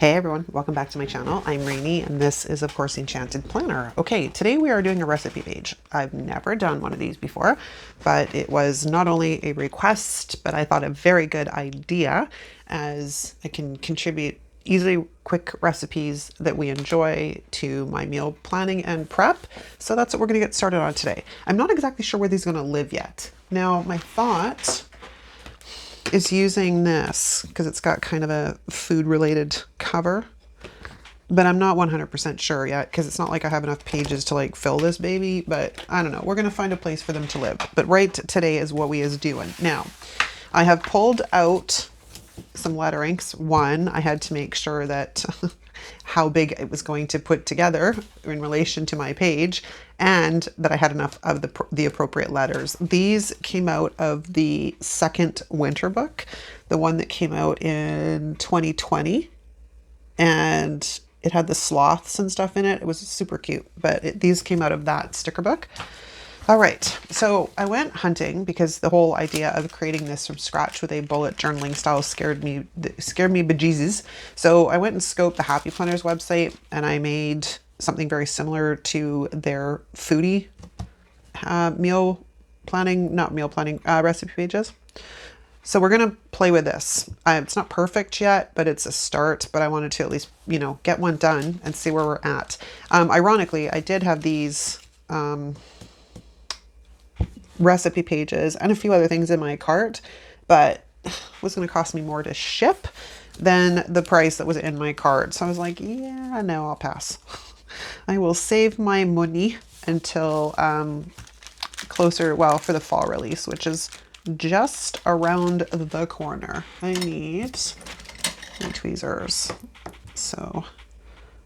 Hey everyone, welcome back to my channel. I'm Rainy and this is of course Enchanted Planner. Okay, today we are doing a recipe page. I've never done one of these before, but it was not only a request, but I thought a very good idea as I can contribute easily quick recipes that we enjoy to my meal planning and prep. So that's what we're gonna get started on today. I'm not exactly sure where these are gonna live yet. Now my thought is using this because it's got kind of a food related cover, but I'm not 100% sure yet because it's not like I have enough pages to like fill this baby, but I don't know. We're going to find a place for them to live. But right today is what we is doing. Now, I have pulled out some letterings. One, I had to make sure that how big it was going to put together in relation to my page and that I had enough of the appropriate letters. These came out of the second winter book, the one that came out in 2020, and it had the sloths and stuff in it. It was super cute, but these came out of that sticker book. All right, so I went hunting because the whole idea of creating this from scratch with a bullet journaling style scared me bejesus. So I went and scoped the Happy Planners website and I made something very similar to their foodie recipe pages. So we're going to play with this. It's not perfect yet, but it's a start, but I wanted to at least, get one done and see where we're at. Ironically, I did have these recipe pages and a few other things in my cart, but it was going to cost me more to ship than the price that was in my cart. So I was like, yeah, no, I'll pass. I will save my money until closer, well, for the fall release, which is just around the corner. I need my tweezers. So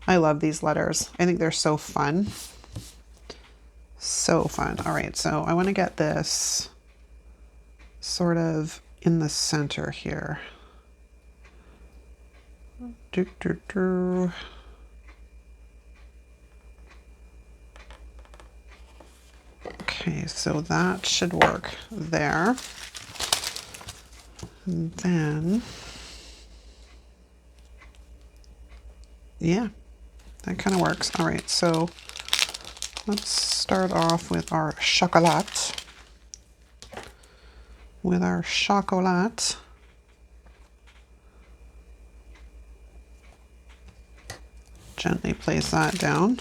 I love these letters. I think they're so fun. So fun. All right, so I want to get this sort of in the center here. Okay, so that should work there. And then, yeah, that kind of works. All right, so let's start off with our chocolat. Gently place that down.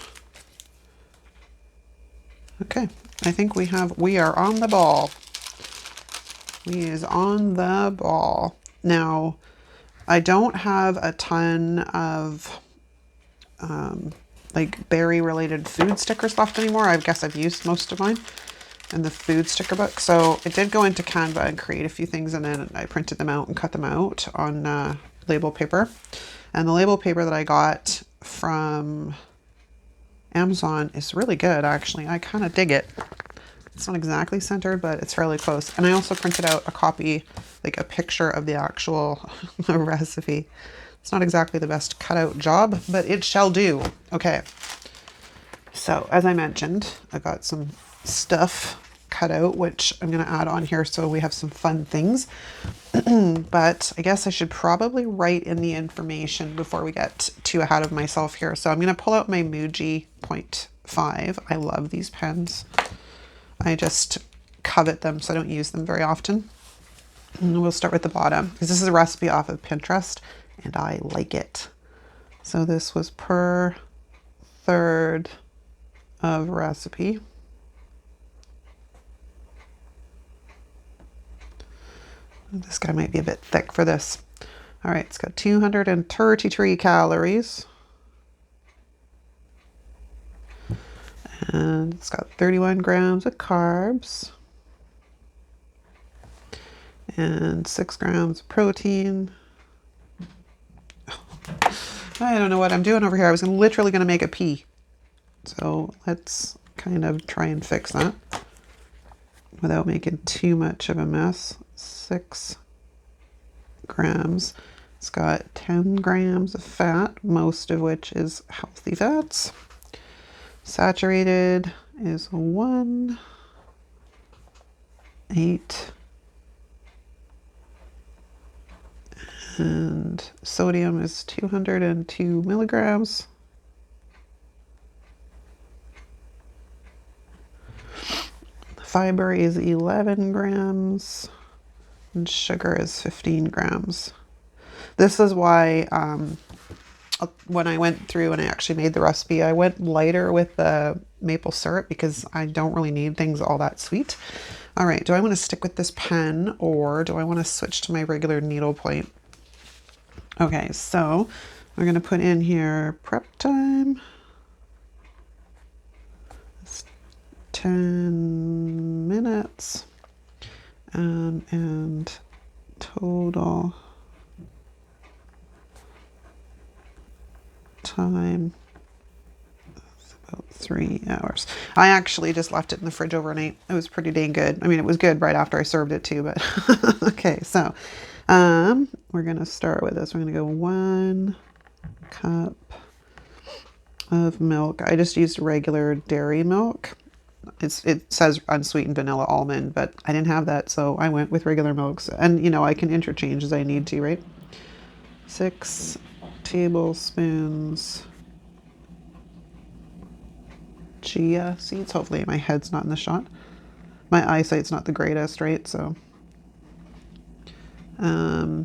Okay, I think we are on the ball. We is on the ball. Now, I don't have a ton of like berry related food stickers left anymore. I guess I've used most of mine in the food sticker book. So I did go into Canva and create a few things, and then I printed them out and cut them out on label paper. And the label paper that I got from Amazon is really good, actually. I kind of dig it. It's not exactly centered, but it's fairly close. And I also printed out a copy, like a picture of the actual recipe. It's not exactly the best cutout job, but it shall do. Okay. So as I mentioned, I got some stuff cut out, which I'm going to add on here so we have some fun things. But I guess I should probably write in the information before we get too ahead of myself here. So I'm going to pull out my Muji 0.5. I love these pens. I just covet them, so I don't use them very often. And we'll start with the bottom because this is a recipe off of Pinterest and I like it. So this was per third of recipe. This guy might be a bit thick for this. All right, it's got 233 calories. And it's got 31 grams of carbs. And 6 grams of protein. I don't know what I'm doing over here. I was literally going to make a pea. So let's kind of try and fix that without making too much of a mess. 6 grams. It's got 10 grams of fat, most of which is healthy fats. Saturated is 1, 8, And sodium is 202 milligrams. Fiber is 11 grams. And sugar is 15 grams. This is why when I went through and I actually made the recipe, I went lighter with the maple syrup because I don't really need things all that sweet. All right, do I want to stick with this pen or do I want to switch to my regular needlepoint? Okay, so we're going to put in here prep time. It's 10 minutes. And total time is about 3 hours. I actually just left it in the fridge overnight. It was pretty dang good. I mean, it was good right after I served it too, but okay. So we're going to start with this. We're going to go 1 cup of milk. I just used regular dairy milk. It says unsweetened vanilla almond, but I didn't have that, so I went with regular milks. And, you know, I can interchange as I need to, right? 6 tablespoons chia seeds. Hopefully my head's not in the shot. My eyesight's not the greatest, right? So a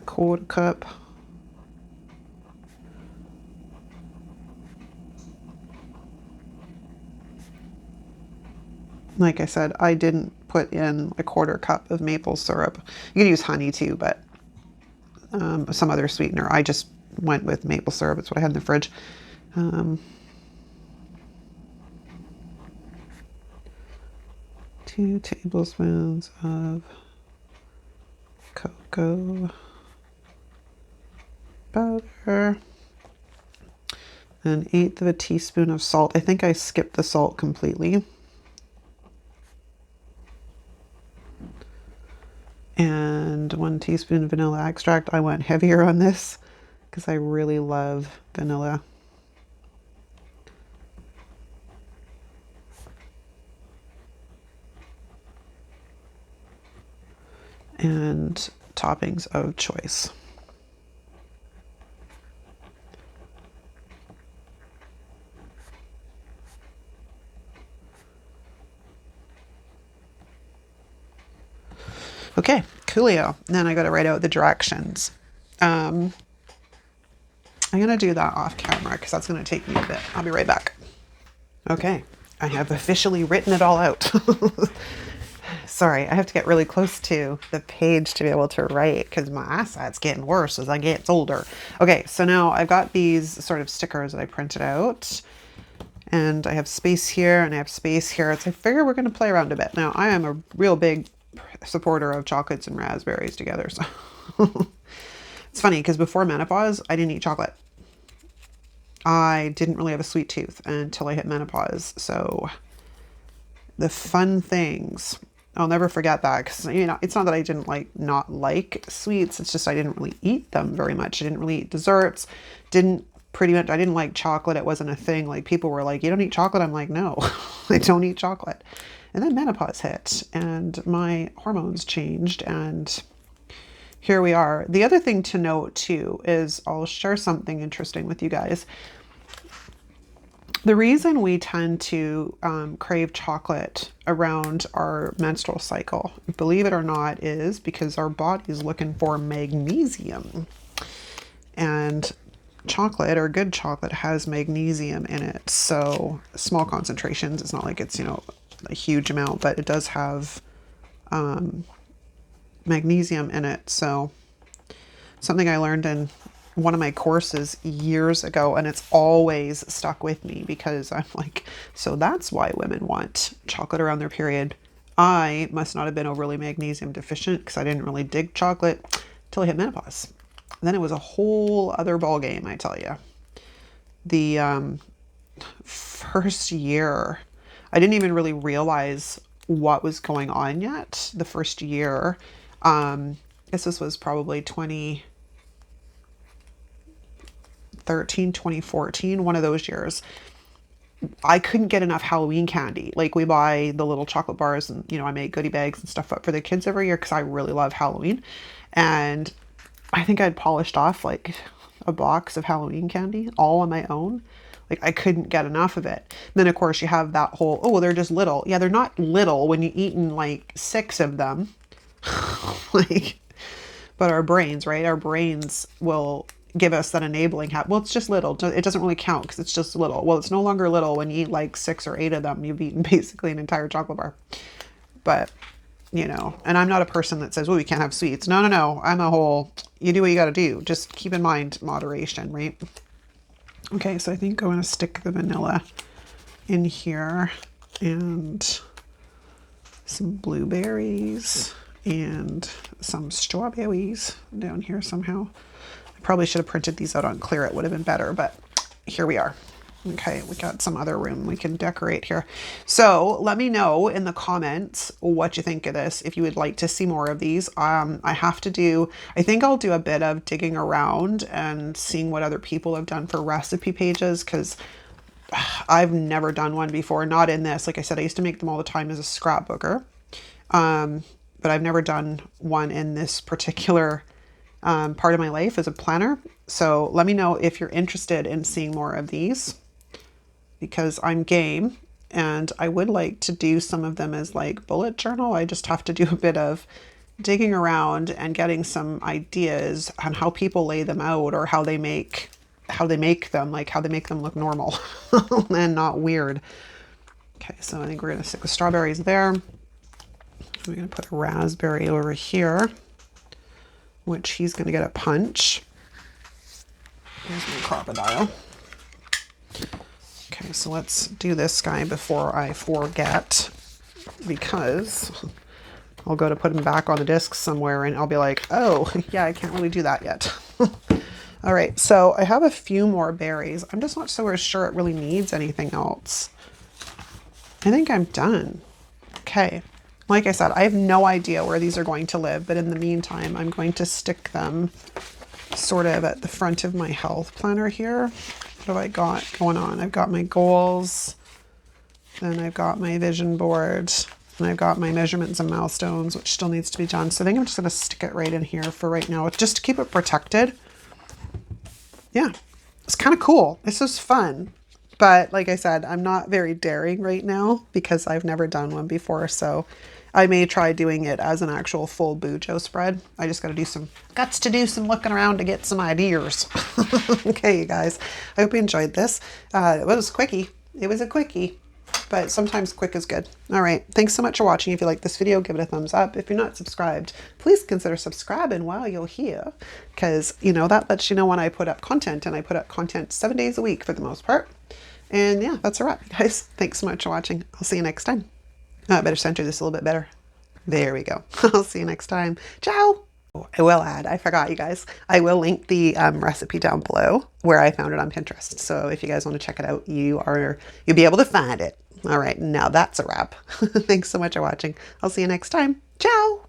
quarter cup like I said, I didn't put in a quarter cup of maple syrup. You can use honey too, but some other sweetener. I just went with maple syrup. It's what I had in the fridge. 2 tablespoons of cocoa powder. An eighth of a teaspoon of salt. I think I skipped the salt completely. And 1 teaspoon vanilla extract. I went heavier on this because I really love vanilla. And toppings of choice. Okay, coolio. Then I got to write out the directions. I'm going to do that off camera because that's going to take me a bit. I'll be right back. Okay, I have officially written it all out. Sorry, I have to get really close to the page to be able to write because my eyesight's getting worse as I get older. Okay, so now I've got these sort of stickers that I printed out. And I have space here and I have space here. So I figure we're going to play around a bit. Now, I am a real big supporter of chocolates and raspberries together. So it's funny because before menopause, I didn't eat chocolate. I didn't really have a sweet tooth until I hit menopause. So the fun things, I'll never forget that because, you know, it's not that I didn't not like sweets. It's just I didn't really eat them very much. I didn't really eat desserts. I didn't like chocolate. It wasn't a thing. Like people were like, you don't eat chocolate? I'm like, no, I don't eat chocolate. And then menopause hit and my hormones changed and here we are. The other thing to note too is I'll share something interesting with you guys. The reason we tend to crave chocolate around our menstrual cycle, believe it or not, is because our body is looking for magnesium. And chocolate, or good chocolate, has magnesium in it. So small concentrations. It's not like it's, you know, a huge amount, but it does have magnesium in it. So something I learned in one of my courses years ago, and it's always stuck with me because I'm like, so that's why women want chocolate around their period. I must not have been overly magnesium deficient because I didn't really dig chocolate till I hit menopause. And then it was a whole other ball game, I tell you. The first year, I didn't even really realize what was going on yet. The first year, I guess this was probably 2013, 2014, one of those years. I couldn't get enough Halloween candy. Like we buy the little chocolate bars and, you know, I make goodie bags and stuff up for the kids every year because I really love Halloween. And I think I'd polished off like a box of Halloween candy all on my own. Like I couldn't get enough of it. And then of course you have that whole, oh, they're just little. Yeah, they're not little when you eat in like 6 of them. Like, but our brains, right? Our brains will give us that enabling habit. Well, it's just little. It doesn't really count because it's just little. Well, it's no longer little when you eat like 6 or 8 of them. You've eaten basically an entire chocolate bar. But, you know, and I'm not a person that says, well, we can't have sweets. No, no, no. I'm a whole, you do what you got to do. Just keep in mind moderation, right? Okay, so I think I want to stick the vanilla in here and some blueberries and some strawberries down here somehow. I probably should have printed these out on clear. It would have been better, but here we are. Okay, we got some other room we can decorate here. So let me know in the comments what you think of this, if you would like to see more of these. I think I'll do a bit of digging around and seeing what other people have done for recipe pages, because I've never done one before, not in this. Like I said, I used to make them all the time as a scrapbooker, but I've never done one in this particular part of my life as a planner. So let me know if you're interested in seeing more of these, because I'm game and I would like to do some of them as like bullet journal. I just have to do a bit of digging around and getting some ideas on how people lay them out, or how they make them, like how they make them look normal and not weird. Okay, so I think we're gonna stick with strawberries there. We're gonna put a raspberry over here, which he's gonna get a punch. Here's my crocodile. Okay, so let's do this guy before I forget, because I'll go to put him back on the disc somewhere and I'll be like, oh, yeah, I can't really do that yet. All right, so I have a few more berries. I'm just not so sure it really needs anything else. I think I'm done. Okay, like I said, I have no idea where these are going to live, but in the meantime, I'm going to stick them sort of at the front of my health planner here. What have I got going on? I've got my goals, then I've got my vision board, and I've got my measurements and milestones, which still needs to be done. So I think I'm just going to stick it right in here for right now, just to keep it protected. Yeah, it's kind of cool. This is fun. But like I said, I'm not very daring right now because I've never done one before. So I may try doing it as an actual full Bujo spread. I just got to do some looking around to get some ideas. Okay, you guys, I hope you enjoyed this. It was quickie. It was a quickie, but sometimes quick is good. All right. Thanks so much for watching. If you like this video, give it a thumbs up. If you're not subscribed, please consider subscribing while you're here, because, you know, that lets you know when I put up content, and I put up content 7 days a week for the most part. And yeah, that's a wrap, guys. Thanks so much for watching. I'll see you next time. I better center this a little bit better. There we go. I'll see you next time. Ciao. I will add, I forgot, you guys, I will link the recipe down below where I found it on Pinterest. So if you guys want to check it out, you'll be able to find it. All right, now that's a wrap. Thanks so much for watching. I'll see you next time. Ciao.